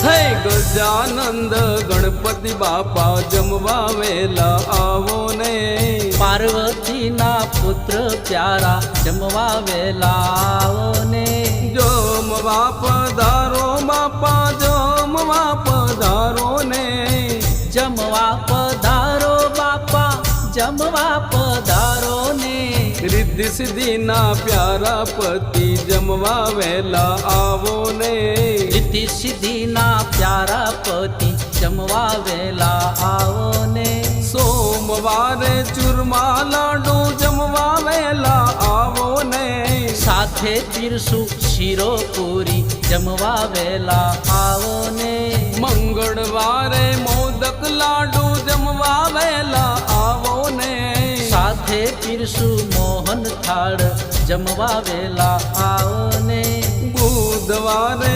હે ગજાનંદ ગણપતિ બાપા જમવા વેલા આવો ને, પાર્વતીના પુત્ર પ્યારા જમવા વેલા આવો ને, જમવા પધારો બાપા જમવા પધારો ને, જમવા પધારો બાપા જમવા પધારો ને, રિદ્ધિ સિદ્ધિના પ્યારા પતિ જમવા વેલા આવો ને, રિદ્ધિ સિદ્ધિના પ્યારા પતિ જમવા વેલા આવો ને, સોમવારે ચૂરમા લાડુ જમવા વેલા આવો ને, સાથે પીરસું શીરો પૂરી જમવા વેલા આવો ને, મંગળવારે મોદક લાડુ જમવા વેલા આવો ને, સાથે પીરસું મોહન થાળ જમવા વેલા આવો ને, બુધવારે